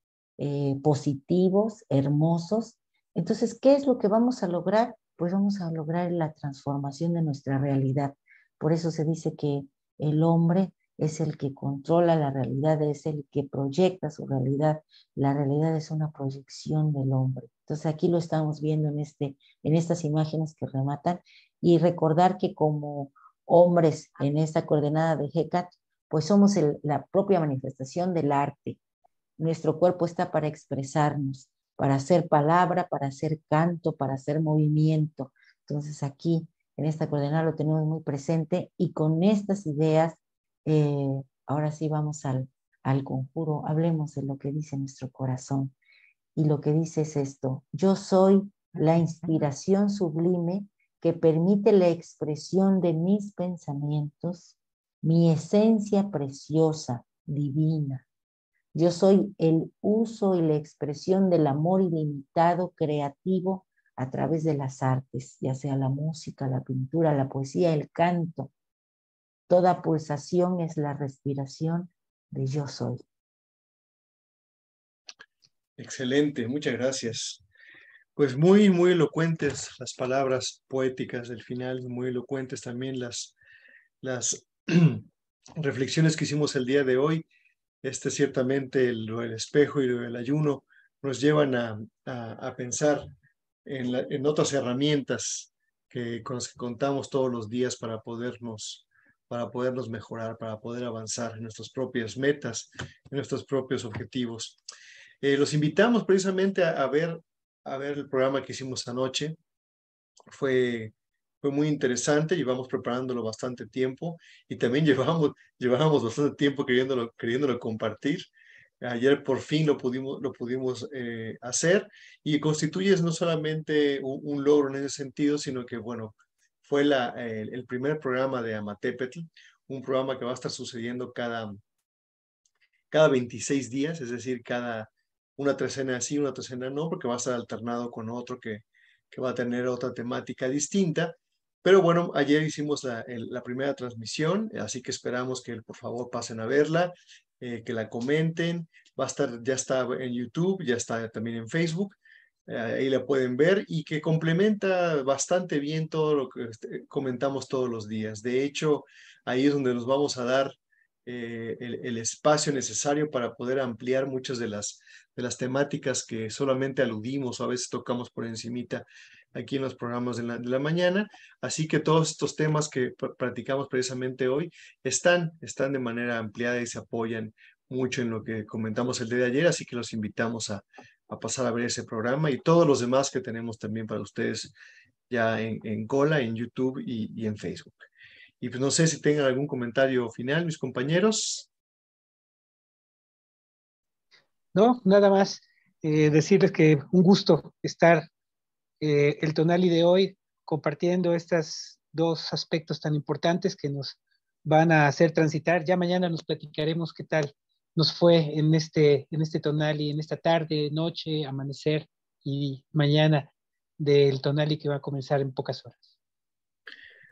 Speaker 2: positivos, hermosos, entonces, ¿qué es lo que vamos a lograr? Pues vamos a lograr la transformación de nuestra realidad. Por eso se dice que el hombre es el que controla la realidad, es el que proyecta su realidad. La realidad es una proyección del hombre. Entonces aquí lo estamos viendo en estas imágenes que rematan, y recordar que como hombres en esta coordenada de Hecat, pues somos la propia manifestación del arte. Nuestro cuerpo está para expresarnos, para hacer palabra, para hacer canto, para hacer movimiento. Entonces aquí, en esta coordenada lo tenemos muy presente, y con estas ideas, ahora sí vamos al conjuro. Hablemos de lo que dice nuestro corazón. Y lo que dice es esto: yo soy la inspiración sublime que permite la expresión de mis pensamientos, mi esencia preciosa, divina. Yo soy el uso y la expresión del amor ilimitado, creativo, a través de las artes, ya sea la música, la pintura, la poesía, el canto. Toda pulsación es la respiración de yo soy.
Speaker 3: Excelente, muchas gracias. Pues muy, muy elocuentes las palabras poéticas del final, muy elocuentes también las reflexiones que hicimos el día de hoy. Ciertamente lo del espejo y lo del ayuno nos llevan a pensar en otras herramientas con las que contamos todos los días para podernos mejorar, para poder avanzar en nuestras propias metas, en nuestros propios objetivos. Los invitamos precisamente a ver el programa que hicimos anoche. Fue muy interesante, llevamos preparándolo bastante tiempo y también llevábamos bastante tiempo queriéndolo compartir. Ayer por fin lo pudimos hacer, y constituye no solamente un logro en ese sentido, sino que, bueno, fue el primer programa de Amatepetl, un programa que va a estar sucediendo cada 26 días, es decir, una trecena sí, una trecena no, porque va a estar alternado con otro que va a tener otra temática distinta. Pero bueno, ayer hicimos la primera transmisión, así que esperamos que por favor pasen a verla, que la comenten. Ya está en YouTube, ya está también en Facebook, ahí la pueden ver, y que complementa bastante bien todo lo que comentamos todos los días. De hecho, ahí es donde nos vamos a dar el espacio necesario para poder ampliar muchas de las temáticas que solamente aludimos o a veces tocamos por encimita aquí en los programas de la mañana. Así que todos estos temas que practicamos precisamente hoy están de manera ampliada y se apoyan mucho en lo que comentamos el día de ayer, así que los invitamos a pasar a ver ese programa y todos los demás que tenemos también para ustedes ya en cola, en YouTube y en Facebook. Y pues no sé si tengan algún comentario final, mis compañeros.
Speaker 1: No, nada más decirles que un gusto estar el Tonali de hoy compartiendo estos dos aspectos tan importantes que nos van a hacer transitar. Ya mañana nos platicaremos qué tal nos fue en este Tonali, en esta tarde, noche, amanecer y mañana del Tonali que va a comenzar en pocas horas.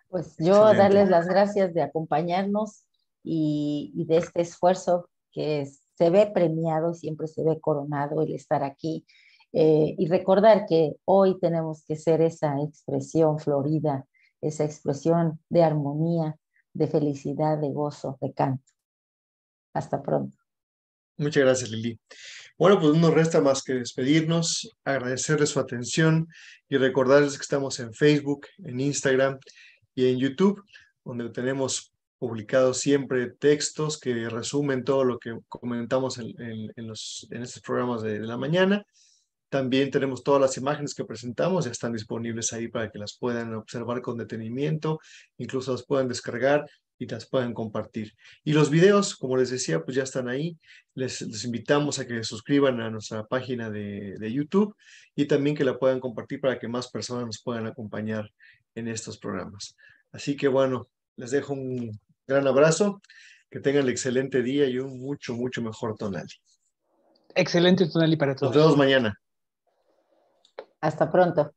Speaker 2: Pues yo
Speaker 3: Excelente.
Speaker 2: darles las gracias de acompañarnos y de este esfuerzo que se ve premiado, siempre se ve coronado el estar aquí, y recordar que hoy tenemos que ser esa expresión florida, esa expresión de armonía, de felicidad, de gozo, de canto. Hasta pronto.
Speaker 3: Muchas gracias, Lili. Bueno, pues no nos resta más que despedirnos, agradecerles su atención y recordarles que estamos en Facebook, en Instagram y en YouTube, donde tenemos publicados siempre textos que resumen todo lo que comentamos en estos programas de la mañana. También tenemos todas las imágenes que presentamos, ya están disponibles ahí para que las puedan observar con detenimiento, incluso las puedan descargar y las puedan compartir. Y los videos, como les decía, pues ya están ahí. Les invitamos a que se suscriban a nuestra página de YouTube y también que la puedan compartir para que más personas nos puedan acompañar en estos programas. Así que bueno, les dejo un gran abrazo, que tengan el excelente día y un mucho, mucho mejor tonal.
Speaker 1: Excelente tonali para
Speaker 3: Nos vemos
Speaker 1: todos.
Speaker 3: mañana.
Speaker 2: Hasta pronto.